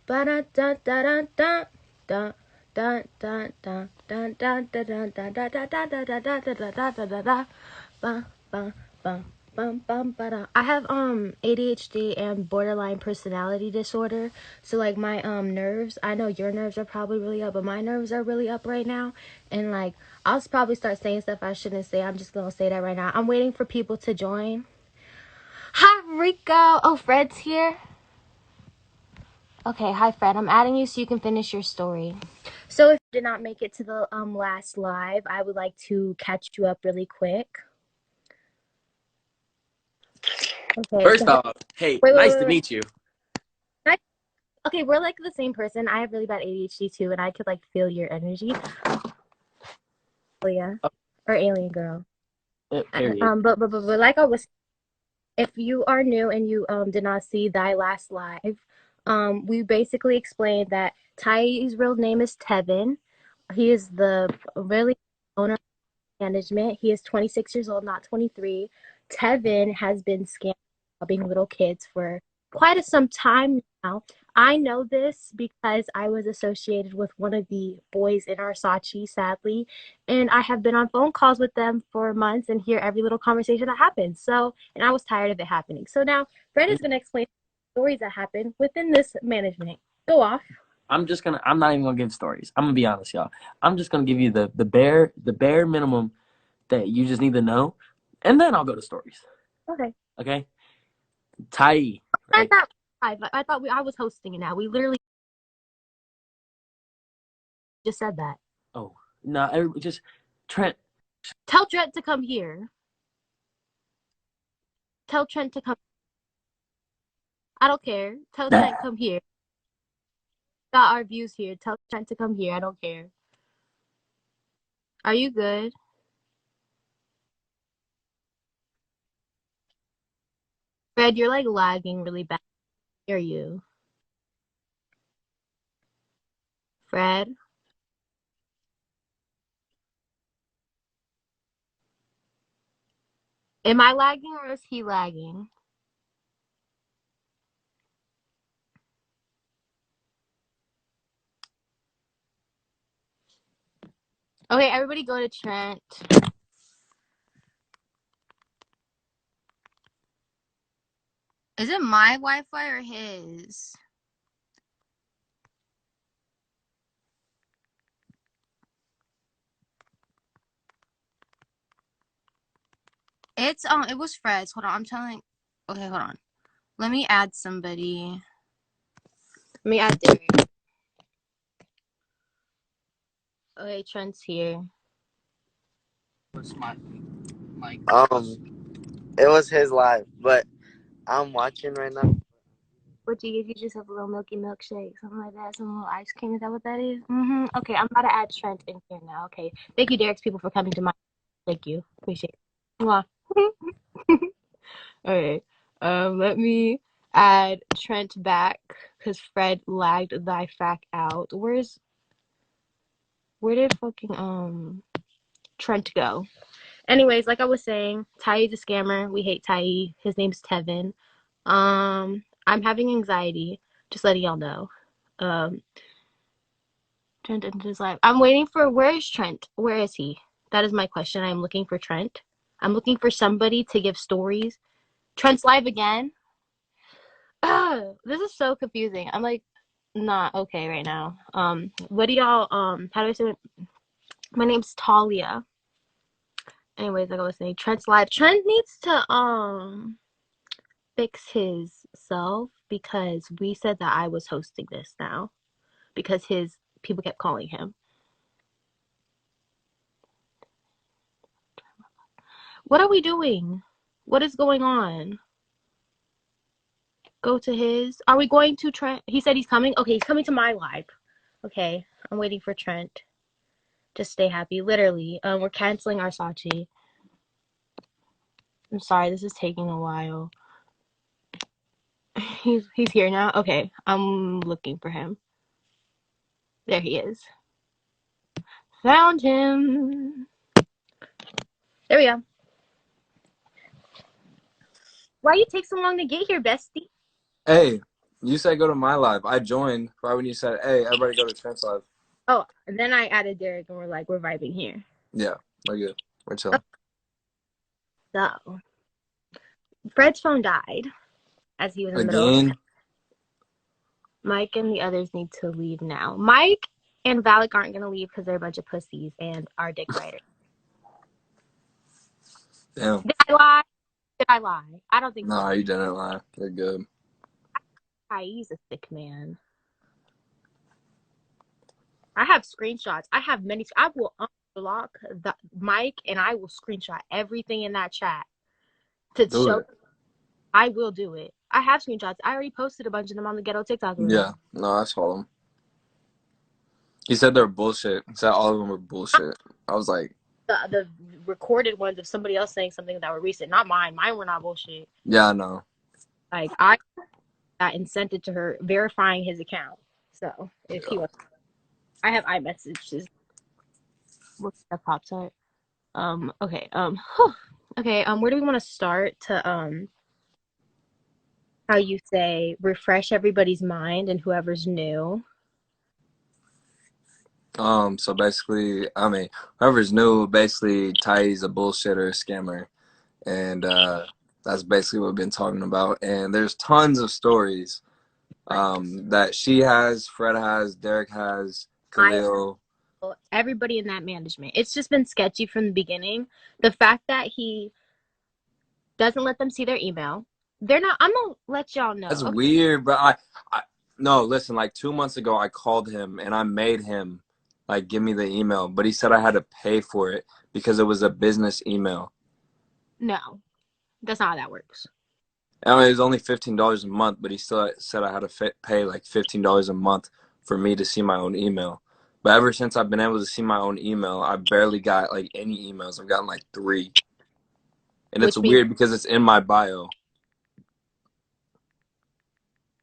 Ba da da da da da da. Da da da da da da da da da da da da da da da da da da da. Ba ba ba. Bum, bum, ba-da. I have ADHD and borderline personality disorder. So like my nerves, I know your nerves are probably really up, but my nerves are really up right now. And like I'll probably start saying stuff I shouldn't say. I'm just gonna say that right now. I'm waiting for people to join. Hi Rico. Oh, Fred's here. Okay, hi Fred. I'm adding you so you can finish your story. So if you did not make it to the last live, I would like to catch you up really quick. Okay, First so off, hey, wait, wait, nice wait, to wait. meet you. Okay, we're like the same person. I have really bad ADHD too, and I could like feel your energy. Leah or Alien Girl. Period. But like I was, if you are new and you did not see thy last live, we basically explained that Ty's real name is Tevin. He is the really owner of management. He is 26 years old, not 23. Tevin has been scamming little kids for quite some time now. I know this because I was associated with one of the boys in our Sachi, sadly, and I have been on phone calls with them for months and hear every little conversation that happens. So, and I was tired of it happening. So now Fred is going to explain stories that happen within this management. Go off. I'm not even gonna give stories. I'm gonna be honest, y'all. I'm just gonna give you the bare minimum that you just need to know, and then I'll go to stories. Okay. Okay? Tai, I right? thought I was hosting it now. We literally just said that. Oh, no, just Trent. Tell Trent to come here. Tell Trent to come. I don't care. Tell Trent come here. Got our views here. Tell Trent to come here. I don't care. Are you good? Fred, you're like lagging really bad. Hear you. Fred? Am I lagging or is he lagging? Okay, everybody go to Trent. Is it my Wi-Fi or his? It's it was Fred's. Hold on, I'm telling. Okay, hold on. Let me add somebody. Let me add Derek. Okay, Trent's here. It was his live, but I'm watching right now. What you give you just have a little milky milkshake, something like that, some little ice cream. Is that what that is? Mm-hmm. Okay, I'm about to add Trent in here now. Okay, thank you, Derek's people, for coming to my. Thank you, appreciate it. Mwah. Okay, let me add Trent back because Fred lagged thy fact out. Where did fucking Trent go? Anyways, like I was saying, Tai is a scammer. We hate Tai. His name's Tevin. I'm having anxiety. Just letting y'all know. Trent into his life. I'm waiting for where is Trent? Where is he? That is my question. I'm looking for Trent. I'm looking for somebody to give stories. Trent's live again. This is so confusing. I'm like not okay right now. What do y'all how do I say it? My name's Talia. Anyways, like I was saying, Trent's live. Trent needs to fix his self because we said that I was hosting this now because his people kept calling him. What are we doing? What is going on? Go to his. Are we going to Trent? He said he's coming. Okay, he's coming to my live. Okay, I'm waiting for Trent. Just stay happy. Literally, we're canceling our Sachi. I'm sorry, this is taking a while. He's here now. Okay, I'm looking for him. There he is. Found him. There we go. Why you take so long to get here, bestie? Hey, You said go to my live. I joined right when you said, "Hey, everybody go to Trent's live." Oh, and then I added Derek, and we're vibing here. Yeah, we're good. We're chilling. So, Fred's phone died as he was in the middle of. Again? Mike and the others need to leave now. Mike and Valak aren't gonna leave because they're a bunch of pussies and are dick riders. Damn. Did I lie? Did I lie? I don't think so. Nah, you didn't lie. You're good. He's a sick man. I have screenshots. I have many. I will unblock the Mike and I will screenshot everything in that chat to Do show. it. I will do it. I have screenshots. I already posted a bunch of them on the ghetto TikTok. Yeah. No, I saw them. He said they're bullshit. He said all of them were bullshit. I was like, The recorded ones of somebody else saying something that were recent, not mine. Mine were not bullshit. yeah, I know. Like I that and sent it to her, verifying his account. So if he was, I have iMessages. What's that pops art? Okay. Okay. Where do we want to start to how you say refresh everybody's mind and whoever's new? So basically, I mean, whoever's new, basically, Ty's a bullshitter, scammer, and that's basically what we've been talking about. And there's tons of stories that she has, Fred has, Derek has, Khalil. Everybody in that management. It's just been sketchy from the beginning. The fact that he doesn't let them see their email. They're not. I'm gonna let y'all know. That's weird, bro. No, listen. Like 2 months ago, I called him and I made him like give me the email, but he said I had to pay for it because it was a business email. No, that's not how that works. I mean, it was only $15 a month, but he still said I had to pay like $15 a month for me to see my own email. But ever since I've been able to see my own email, I barely got like any emails. I've gotten like 3, and it's weird because it's in my bio.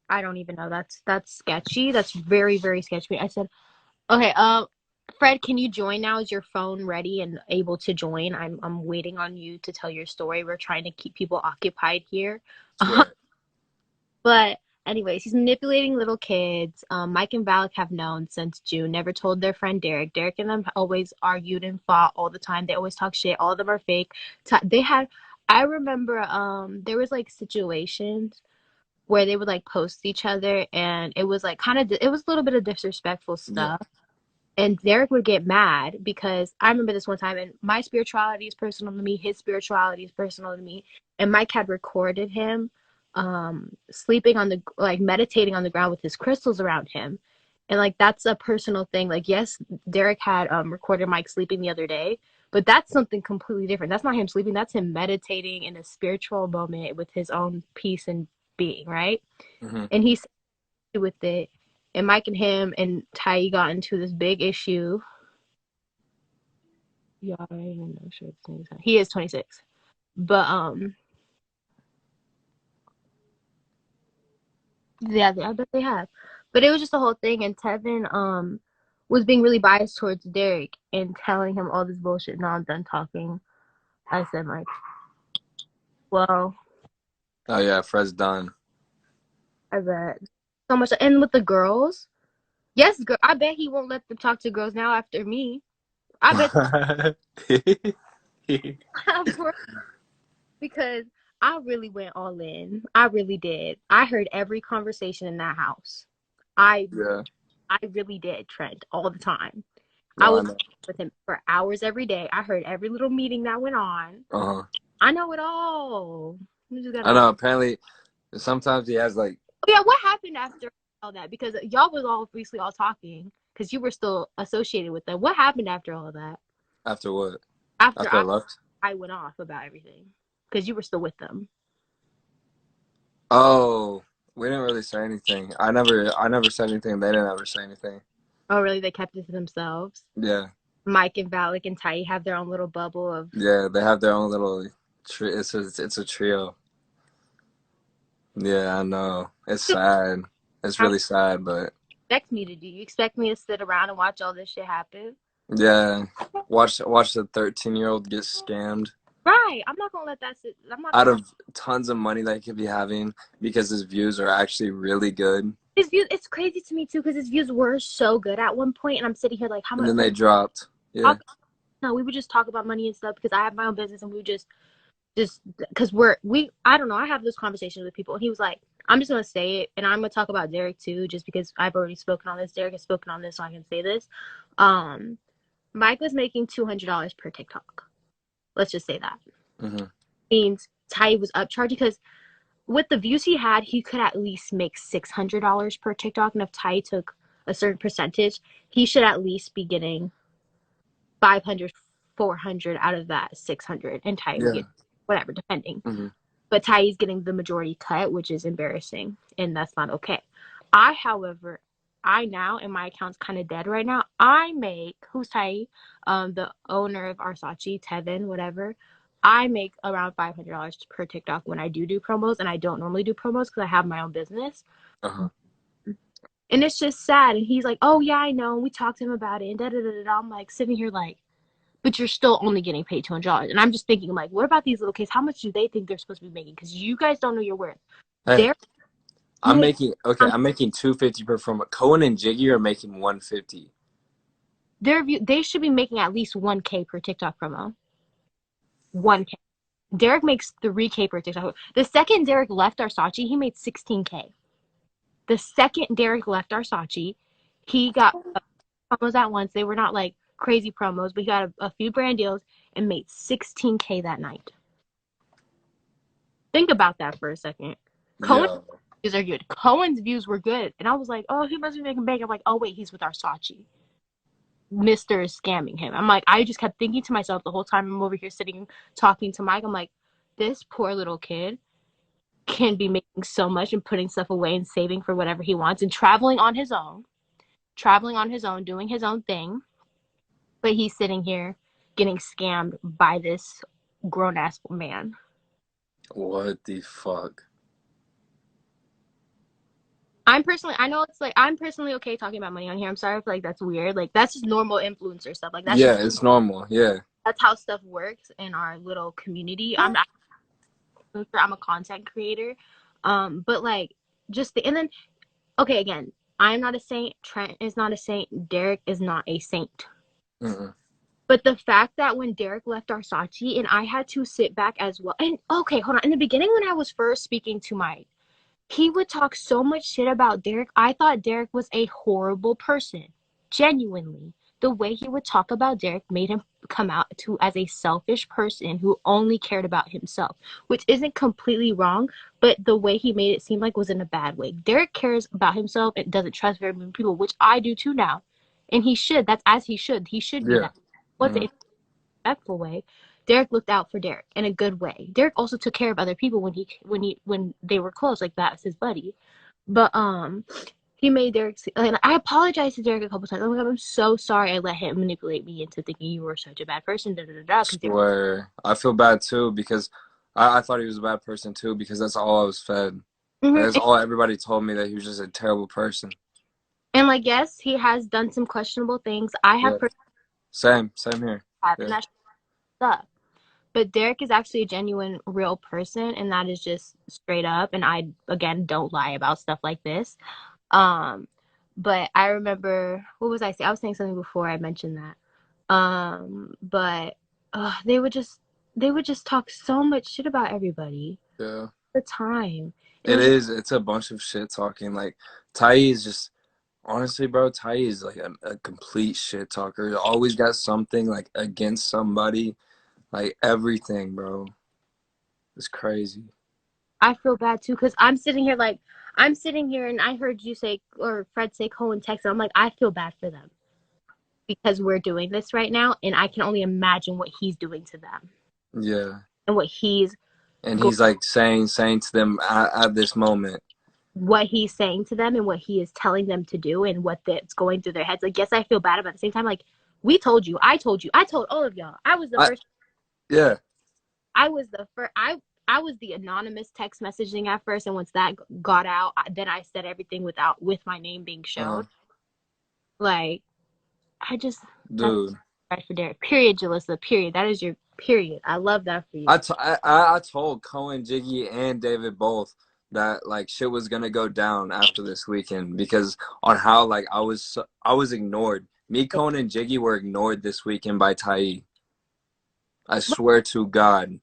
I don't even know. That's sketchy. That's very, very sketchy. I said, okay, Fred, can you join now? Is your phone ready and able to join? I'm waiting on you to tell your story. We're trying to keep people occupied here. But anyways, he's manipulating little kids. Mike and Valak have known since June. Never told their friend Derek. Derek and them always argued and fought all the time. They always talk shit. All of them are fake. I remember there was like situations where they would like post each other and it was like it was a little bit of disrespectful stuff. Yeah. And Derek would get mad because I remember this one time, and my spirituality is personal to me. His spirituality is personal to me. And Mike had recorded him sleeping on meditating on the ground with his crystals around him. And like, that's a personal thing. Like, yes, Derek had recorded Mike sleeping the other day, but that's something completely different. That's not him sleeping. That's him meditating in a spiritual moment with his own peace and being, right? Mm-hmm. And he's with it. And Mike and him and Ty got into this big issue. Yeah, I don't even know. Sure, he is 26, but yeah, I bet they have. But it was just the whole thing, and Tevin was being really biased towards Derek and telling him all this bullshit. Now I'm done talking. I said, Mike, well. Oh yeah, Fred's done. I bet so much, and with the girls. Yes, girl. I bet he won't let them talk to girls now after me. I bet. Of course. Because I really went all in. I really did. I heard every conversation in that house. I really did, Trent, all the time. No, I was with him for hours every day. I heard every little meeting that went on. Uh-huh. I know it all. I know. Apparently, sometimes he has like. Oh, yeah, what happened after all that? Because y'all was obviously all talking because you were still associated with them. What happened after all of that? After what? After I left? I went off about everything because you were still with them. Oh, we didn't really say anything. I never said anything. They didn't ever say anything. Oh, really? They kept it to themselves? Yeah. Mike and Valak and Tai have their own little bubble of. Yeah, they have their own little. It's a trio. Yeah, I know. It's sad. It's really sad, but. Expect me to do? You expect me to sit around and watch all this shit happen? Yeah, watch the 13-year-old get scammed. Right. I'm not gonna let that sit. I'm not out gonna. of tons of money that he could be having because his views are actually really good, His views. It's crazy to me too because his views were so good at one point, and I'm sitting here like, how and much? then they Like, dropped. Yeah. no, we would just talk about money and stuff because I have my own business, and we would just because I don't know. I have this conversation with people, and he was like, I'm just gonna say it, and I'm gonna talk about Derek too, just because I've already spoken on this. Derek has spoken on this, so I can say this. Um, Mike was making $200 per TikTok. Let's just say that Mm-hmm. means Ty was upcharging because with the views he had, he could at least make $600 per TikTok, and if Ty took a certain percentage, he should at least be getting 500, 400 out of that 600, and Ty would Yeah. get whatever, depending. Mm-hmm. But Ty is getting the majority cut, which is embarrassing, and that's not okay. However, now, and my account's kind of dead right now. I make, who's Ty? The owner of Arsace, Tevin, whatever. I make around $500 per TikTok when I do promos, and I don't normally do promos because I have my own business. Uh-huh. And it's just sad. And he's like, "Oh yeah, I know." And we talked to him about it, and da da da da. I'm like sitting here like, but you're still only getting paid $200. And I'm just thinking, like, what about these little kids? How much do they think they're supposed to be making? Because you guys don't know your worth. Hey, They're I'm make, making I'm making $250 per promo. Cohen and Jiggy are making $150. they should be making at least $1K per TikTok promo. $1K. Derek makes $3K per TikTok. The second Derek left Arsace, he made $16K. The second Derek left Arsace, he got promos at once. They were not like crazy promos, but he got a few brand deals and made $16K that night. Think about that for a second. Cohen's Yeah. views are good. Cohen's views were good. And I was like, oh, he must be making bank. I'm like, oh, wait, he's with Arsace. Mr. is scamming him. I'm like, I just kept thinking to myself the whole time I'm over here sitting talking to Mike. I'm like, this poor little kid can be making so much and putting stuff away and saving for whatever he wants and traveling on his own, doing his own thing. But he's sitting here getting scammed by this grown ass man. What the fuck? I know it's like, I'm personally okay talking about money on here. I'm sorry if like that's weird. Like that's just normal influencer stuff. Like that's Yeah, just, it's normal. Yeah. that's how stuff works in our little community. I'm not an influencer, I'm a content creator. But like and then okay, again, I'm not a saint. Trent is not a saint. Derek is not a saint. Mm-mm. But the fact that when Derek left Arsace and I had to sit back as well. And okay, hold on. In the beginning, when I was first speaking to Mike, he would talk so much shit about Derek. I thought Derek was a horrible person. Genuinely. The way he would talk about Derek made him come out to as a selfish person who only cared about himself, which isn't completely wrong, but the way he made it seem like was in a bad way. Derek cares about himself and doesn't trust very many people, which I do too now. And he should. That's as he should. He should be Yeah. that. What's Mm-hmm. a respectful way? Derek looked out for Derek in a good way. Derek also took care of other people when they were close, like that's his buddy. But he made Derek, and I apologized to Derek a couple times. I'm like, I'm so sorry I let him manipulate me into thinking you were such a bad person. Da, da, da, da, Swear. I feel bad too because I thought he was a bad person too because that's all I was fed. That's all everybody told me, that he was just a terrible person. And like, yes, he has done some questionable things. I have Same here. and that's stuff. But Derek is actually a genuine, real person, and that is just straight up. And I, again, don't lie about stuff like this. But I remember, what was I saying? I was saying something before I mentioned that. But they would just talk so much shit about everybody. Yeah. The time. It's a bunch of shit talking. Like, Ty is just, honestly, bro, Ty is like a complete shit talker. Always got something like against somebody. Like everything, bro. It's crazy. I feel bad too, because I'm sitting here and I heard you say, or Fred say, Cohen text, and I'm like, I feel bad for them because we're doing this right now, and I can only imagine what he's doing to them. Yeah. And what he's like saying to them at this moment. What he's saying to them and what he is telling them to do and what that's going through their heads. Like, yes, I feel bad, but at the same time, like, we told you, I told all of y'all. I was the first. Yeah. I was the first. I was the anonymous text messaging at first, and once that got out, then I said everything with my name being shown. Like, I just dude. right for Derek. Period, Jalissa. Period. That is your Period. I love that for you. I told Cohen, Jiggy, and David both that like shit was gonna go down after this weekend because on how like I was ignored. Me, Cohen, and Jiggy were ignored this weekend by Tai. I swear to God, And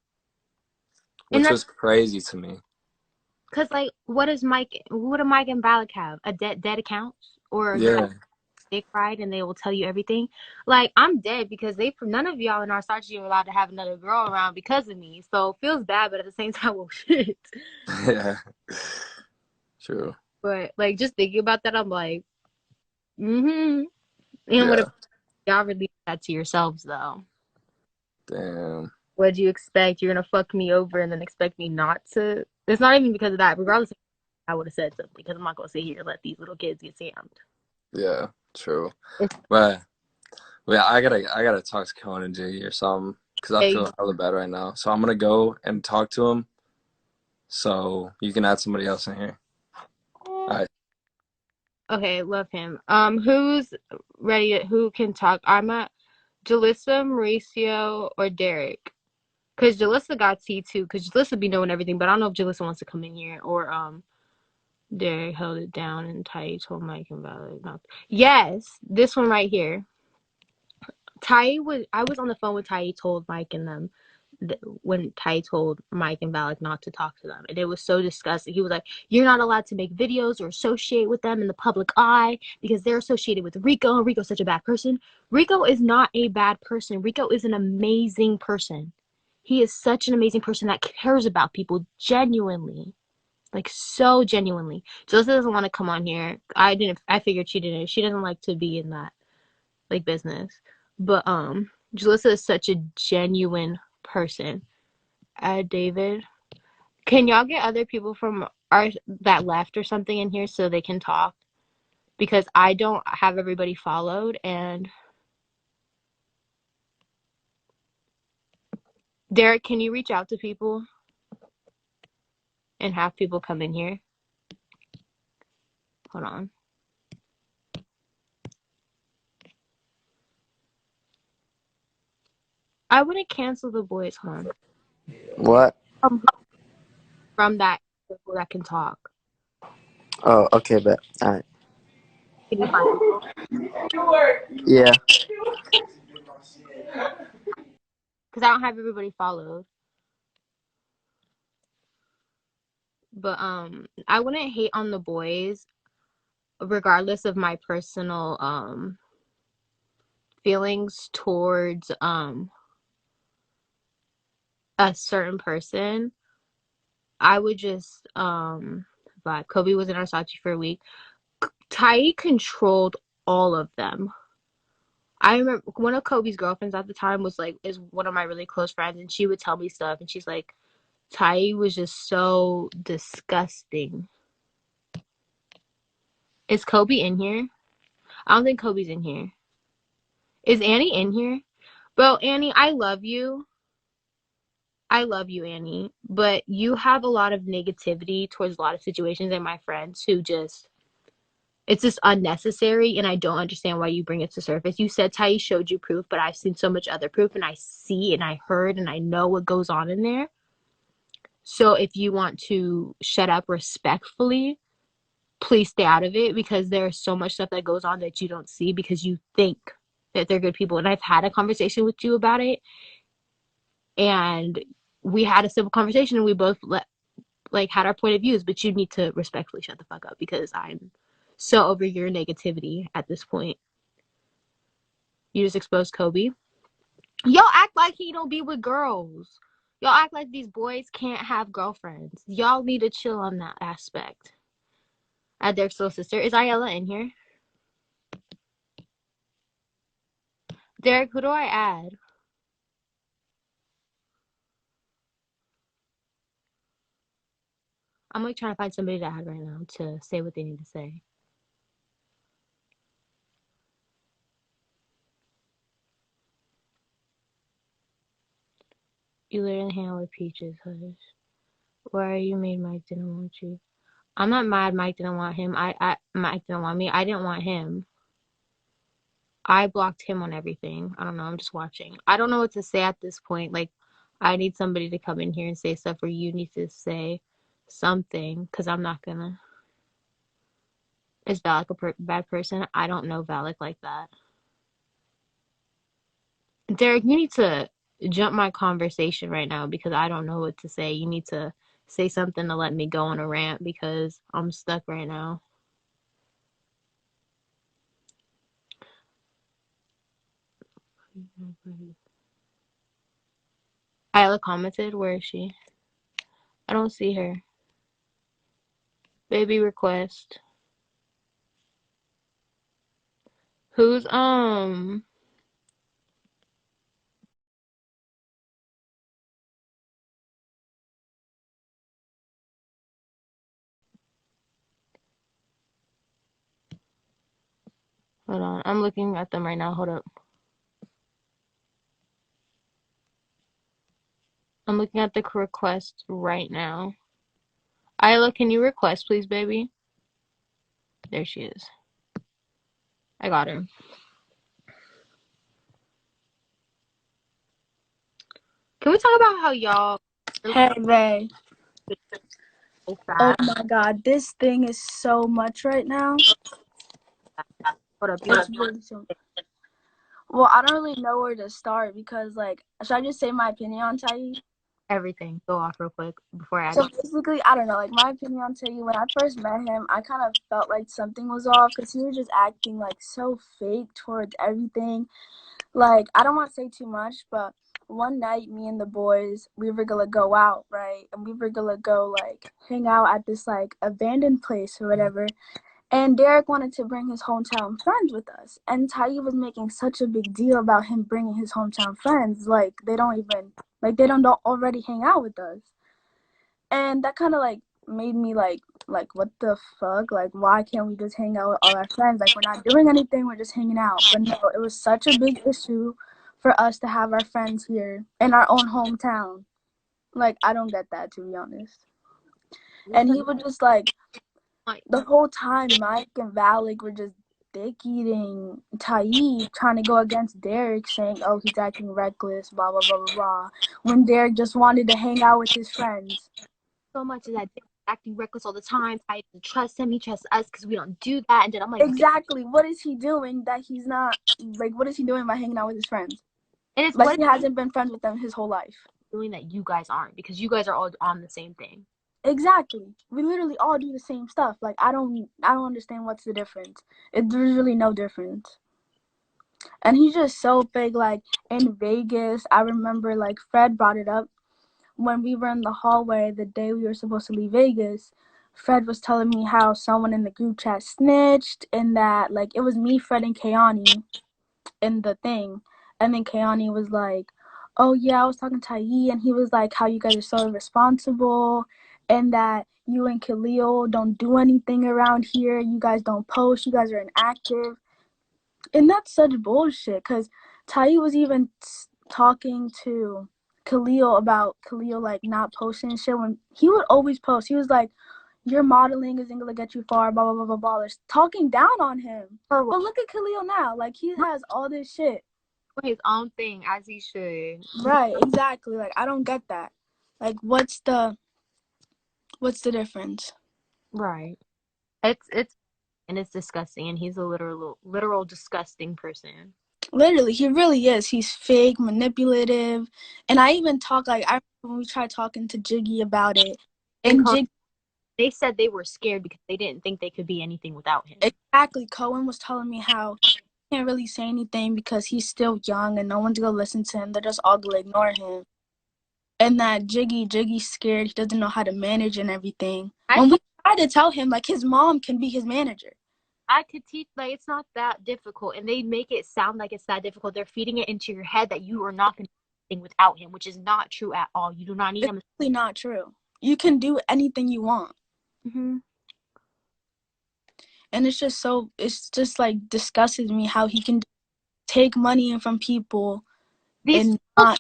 which that's was crazy to me. because, like, what do Mike and Balak have? A dead accounts? Or you have Yeah, dick ride and they will tell you everything? Like, I'm dead because none of y'all in our strategy are allowed to have another girl around because of me. So it feels bad, but at the same time, well, shit. yeah, true. But, like, just thinking about that, I'm like, mm-hmm. And what if Yeah, y'all release that to yourselves, though? damn. What do you expect? You're gonna fuck me over and then expect me not to? It's not even because of that. Regardless, I would have said something because I'm not gonna sit here and let these little kids get scammed. Yeah, true. It's But yeah, I gotta talk to Cohen and Jiggy or something because I okay. feel hella bad right now. So I'm gonna go and talk to him. So you can add somebody else in here. All right. Okay, love him. Who's ready? Who can talk? I'm at Jalissa, Mauricio, or Derek. Cause Jalissa got T too. Cause Jalissa be knowing everything, but I don't know if Jalissa wants to come in here or Derek held it down and Tai told Mike and Valerie not. Yes, this one right here. I was on the phone with Tai told Mike and them when Tai told Mike and Valak not to talk to them, and it was so disgusting. He was like, "You're not allowed to make videos or associate with them in the public eye because they're associated with Rico, and Rico's such a bad person." Rico is not a bad person. Rico is an amazing person. He is such an amazing person that cares about people genuinely, like so genuinely. Joseph doesn't want to come on here. I figured she didn't. She doesn't like to be in that like business. But Jalissa is such a genuine person. David, can y'all get other people from our that left or something in here so they can talk? Because I don't have everybody followed. And Derek, can you reach out to people and have people come in here? Hold on. I wouldn't cancel the boys, hon. What? From that people that can talk. Oh, okay, but all right. Can you find people? Yeah. Because I don't have everybody followed. But I wouldn't hate on the boys regardless of my personal feelings towards a certain person. I would just vibe. Kobe was in Arsace for a week. Tai controlled all of them. I remember one of Kobe's girlfriends at the time is one of my really close friends, and she would tell me stuff, and she's like, Tai was just so disgusting. Is Kobe in here? I don't think Kobe's in here. Is Annie in here? Well, Annie, I love you. I love you, Annie, but you have a lot of negativity towards a lot of situations and my friends who just it's just unnecessary and I don't understand why you bring it to surface. You said Tai showed you proof, but I've seen so much other proof and I see and I heard and I know what goes on in there. So if you want to shut up respectfully, please stay out of it because there's so much stuff that goes on that you don't see because you think that they're good people. And I've had a conversation with you about it and we had a simple conversation and we both had our point of views, but you need to respectfully shut the fuck up because I'm so over your negativity at this point. You just exposed Kobe. Y'all act like he don't be with girls. Y'all act like these boys can't have girlfriends. Y'all need to chill on that aspect. Derek's little sister. Is Ayala in here? Derek, who do I add? I'm like trying to find somebody to add right now to say what they need to say. You literally hang out with Peaches, hush. Why are you made Mike didn't want you? I'm not mad Mike didn't want him. Mike didn't want me. I didn't want him. I blocked him on everything. I don't know. I'm just watching. I don't know what to say at this point. Like, I need somebody to come in here and say stuff, or you need to say something, because I'm not gonna. Is Valak a bad person? I don't know Valak like that. Derek, you need to jump my conversation right now because I don't know what to say. You need to say something to let me go on a rant because I'm stuck right now. Isla commented. Where is she? I don't see her. Baby request. Who's Hold on. I'm looking at them right now. Hold up. I'm looking at the request right now. Isla, can you request, please, baby? There she is. I got her. Can we talk about how y'all Hey, Ray. so Oh fast? my God, this thing is so much right now. Hold up. It's really so. Well, I don't really know where to start because, like, should I just say my opinion on Tai? Everything. Go off real quick before I ask. So basically, I don't know. Like, my opinion on Tai, when I first met him, I kind of felt like something was off because he was just acting like so fake towards everything. Like, I don't want to say too much, but one night, me and the boys, we were gonna go out, right? And we were gonna go like hang out at this like abandoned place or whatever. And Derek wanted to bring his hometown friends with us. And Tai was making such a big deal about him bringing his hometown friends. Like, they don't already hang out with us. And that kind of, like, made me, like, what the fuck? Like, why can't we just hang out with all our friends? Like, we're not doing anything. We're just hanging out. But no, it was such a big issue for us to have our friends here in our own hometown. Like, I don't get that, to be honest. And he would just, like, the whole time, Mike and Valak were just dick eating Tai, trying to go against Derek, saying, oh, he's acting reckless, blah, blah, blah, blah, blah, when Derek just wanted to hang out with his friends. So much is that Derek acting reckless all the time. I didn't trust him. He trusts us because we don't do that. And then I'm like, exactly. What is he doing that he's not, like, what is he doing by hanging out with his friends? And it's like, he hasn't been friends with them his whole life. Doing that you guys aren't, because you guys are all on the same thing. Exactly. We literally all do the same stuff. Like, I don't understand what's the difference. There's really no difference. And he's just so big. Like, in Vegas, I remember, like, Fred brought it up when we were in the hallway the day we were supposed to leave Vegas. Fred was telling me how someone in the group chat snitched, and that, like, it was me, Fred, and Kayani in the thing. And then Kayani was like, oh yeah, I was talking to Tai, and he was like, how you guys are so irresponsible, and that you and Khalil don't do anything around here. You guys don't post. You guys are inactive. And that's such bullshit, because Tai was even talking to Khalil about Khalil, like, not posting shit when he would always post. He was like, your modeling isn't going to get you far, blah, blah, blah, blah, blah. They're talking down on him. But look at Khalil now. Like, he has all this shit. His own thing, as he should. Right, exactly. Like, I don't get that. Like, what's the difference? Right. It's disgusting, and he's a literal disgusting person. Literally, he really is. He's fake, manipulative. And I even talk, like, I remember when we tried talking to Jiggy about it. And Jiggy, they said they were scared because they didn't think they could be anything without him. Exactly. Cohen was telling me how he can't really say anything because he's still young and no one's going to listen to him. They're just all going to ignore him. And that Jiggy's scared. He doesn't know how to manage and everything. When we tried to tell him, like, his mom can be his manager. I could teach, like, it's not that difficult. And they make it sound like it's that difficult. They're feeding it into your head that you are not going to do anything without him, which is not true at all. You do not need him. It's really not true. You can do anything you want. Mm-hmm. And it's just like disgusts me how he can take money from people and not.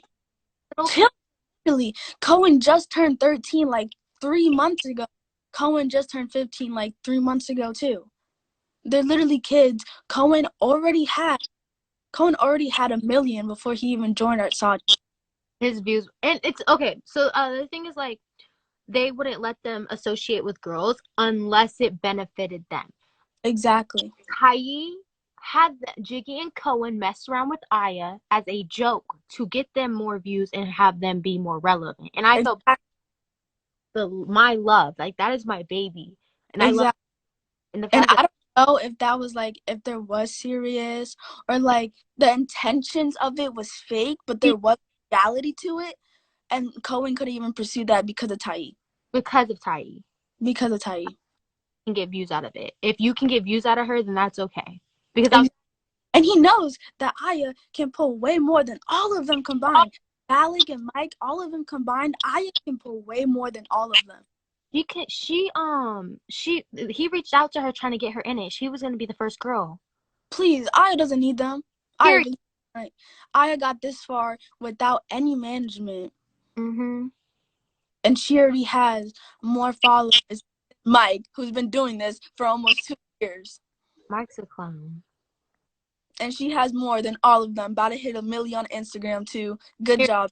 Literally, Cohen just turned 13 like 3 months ago. Cohen just turned 15 like 3 months ago too. They're literally kids. Cohen already had Cohen already had 1 million before he even joined our Sachi. His views, and it's okay. So the thing is, like, they wouldn't let them associate with girls unless it benefited them. Exactly. Tyee had Jiggy and Cohen mess around with Aya as a joke to get them more views and have them be more relevant. And I felt my love, like, that is my baby, and I love. Exactly. And the And fact I that don't know if that was like, if there was serious or like the intentions of it was fake, but there was reality to it. And Cohen could even pursue that because of Tyee. because of Tyee Because of Tyee. can get views out of it. If you can get views out of her, then that's okay. Because And he knows that Aya can pull way more than all of them combined. Alec and Mike, all of them combined, Aya can pull way more than all of them. he reached out to her trying to get her in it. She was gonna be the first girl. Please, Aya doesn't need them. Aya got this far without any management. Mm-hmm. And she already has more followers than Mike, who's been doing this for almost 2 years. Mike's a clown. And she has more than all of them. About to hit 1 million on Instagram too. Good job.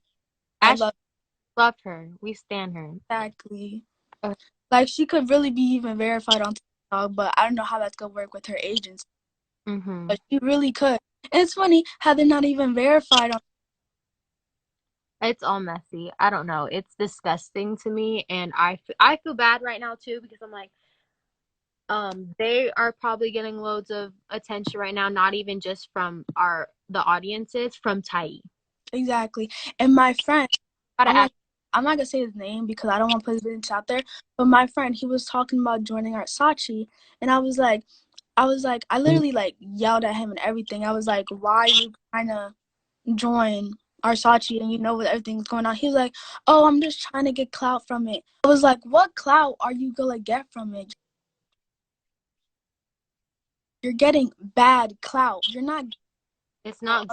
I love her. We stan her. Exactly. Like, she could really be even verified on TikTok, but I don't know how that's gonna work with her agency. Mm-hmm. But she really could. And it's funny how they're not even verified on. It's all messy. I don't know. It's disgusting to me, and I feel bad right now too, because I'm like, they are probably getting loads of attention right now, not even just from the audiences, from Tyee. Exactly. And my friend, I'm not gonna say his name because I don't want to put his business out there, but my friend, he was talking about joining our Sachi, and I literally like yelled at him and everything. I was like, why are you trying to join our Sachi and you know what everything's going on? He was like, oh, I'm just trying to get clout from it. I was like, what clout are you gonna get from it? You're getting bad clout. You're not. It's not.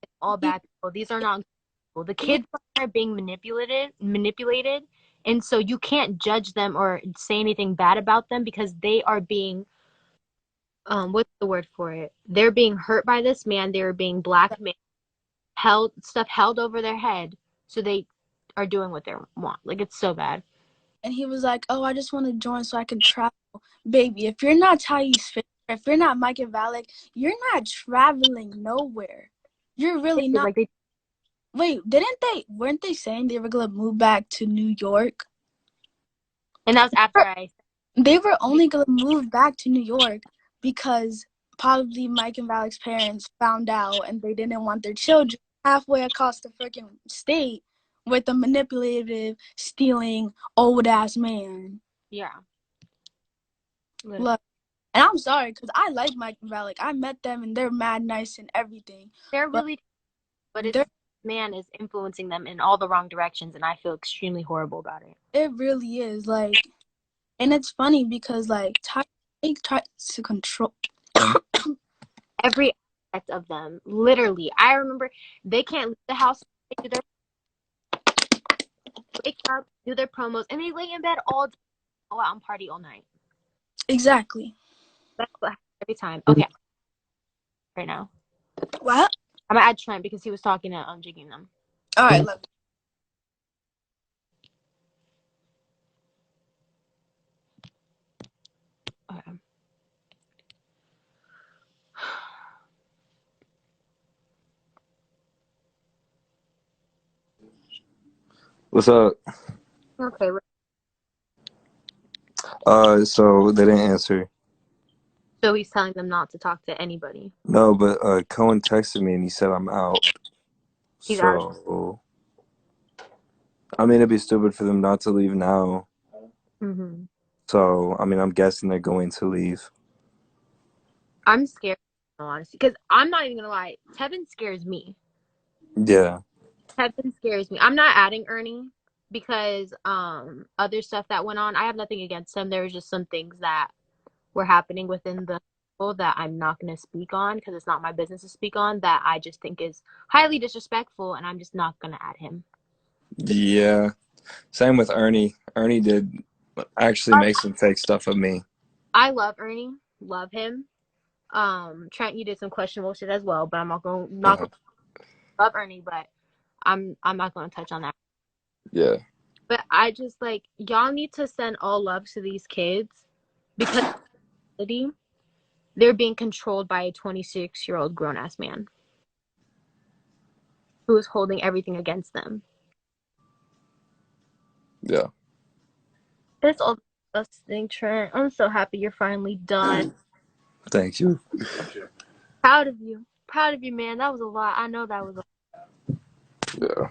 It's all bad people. These are not people. The kids are being manipulated, and so you can't judge them or say anything bad about them because they are being, what's the word for it? They're being hurt by this man. They're being blackmailed, held over their head, so they are doing what they want. Like, it's so bad. And he was like, oh, I just want to join so I can travel. Baby, if you're not Tyee's favorite, if you're not Mike and Valak, you're not traveling nowhere. You're really not. Like, Wait, weren't they saying they were going to move back to New York? And that was after They were only going to move back to New York because probably Mike and Valak's parents found out and they didn't want their children halfway across the freaking state with a manipulative, stealing, old-ass man. Yeah. Look, and I'm sorry because I like Mike and Valak. I met them and they're mad nice and everything. They're really, but this man is influencing them in all the wrong directions, and I feel extremely horrible about it. It really is, like, and it's funny because like Tyee tries to control every aspect of them. Literally, I remember they can't leave the house. They wake up, do their promos, and they lay in bed all day, go out and party all night. Exactly. That's what happens every time. Okay. Right now. What? I'm gonna add Trent because he was talking to Jigging them. All right, love. Okay. What's up? Okay. So they didn't answer. So he's telling them not to talk to anybody. No, but Cohen texted me and he said I'm out. He's out. I mean, it'd be stupid for them not to leave now. Mm-hmm. So, I mean, I'm guessing they're going to leave. I'm scared, honestly, because I'm not even gonna lie. Tevin scares me. Yeah. Tevin scares me. I'm not adding Ernie because other stuff that went on. I have nothing against him. There was just some things that were happening within the school that I'm not going to speak on because it's not my business to speak on, that I just think is highly disrespectful, and I'm just not going to add him. Yeah. Same with Ernie. Ernie did actually make some fake stuff of me. I love Ernie. Love him. Trent, you did some questionable shit as well, but I'm not gonna Uh-huh. love Ernie, but I'm not gonna touch on that. Yeah. But I just like y'all need to send all love to these kids because they're being controlled by a 26-year-old grown ass man who is holding everything against them. Yeah. It's all disgusting, Trent. I'm so happy you're finally done. Thank you. Proud of you. Proud of you, man. That was a lot. I know that was a Yeah.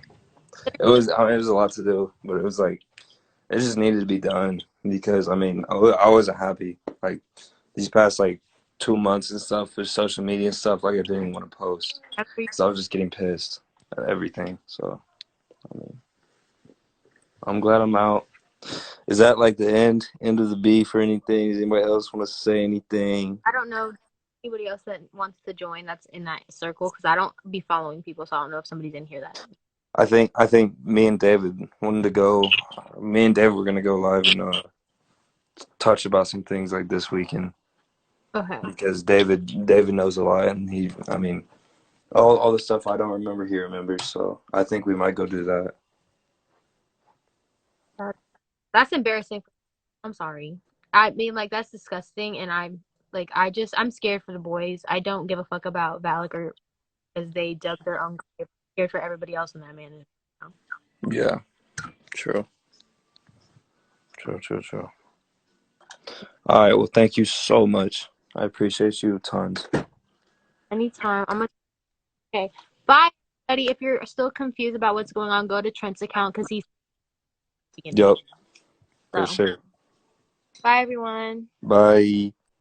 It was. I mean, it was a lot to do, but it was like it just needed to be done because I mean, I wasn't happy. Like these past like 2 months and stuff with social media and stuff. Like I didn't even want to post because I was just getting pissed at everything. So I mean, I'm glad I'm out. Is that like the end of the beef or anything? Does anybody else want to say anything? I don't know anybody else that wants to join that's in that circle because I don't be following people, so I don't know if somebody's in here that. I think me and David wanted to go. Me and David were gonna go live and touch about some things like this weekend Okay. because David knows a lot and I mean all the stuff I don't remember he remembers. So I think we might go do that. That's embarrassing. I'm sorry. I mean, like, that's disgusting, and I'm scared for the boys. I don't give a fuck about Valak or because they dug their own grave. I'm scared for everybody else in that man. Yeah, true. True. All right. Well, thank you so much. I appreciate you tons. Anytime. Okay. Bye, everybody. If you're still confused about what's going on, go to Trent's account because he's Yep, for so. sure. Bye, everyone. Bye.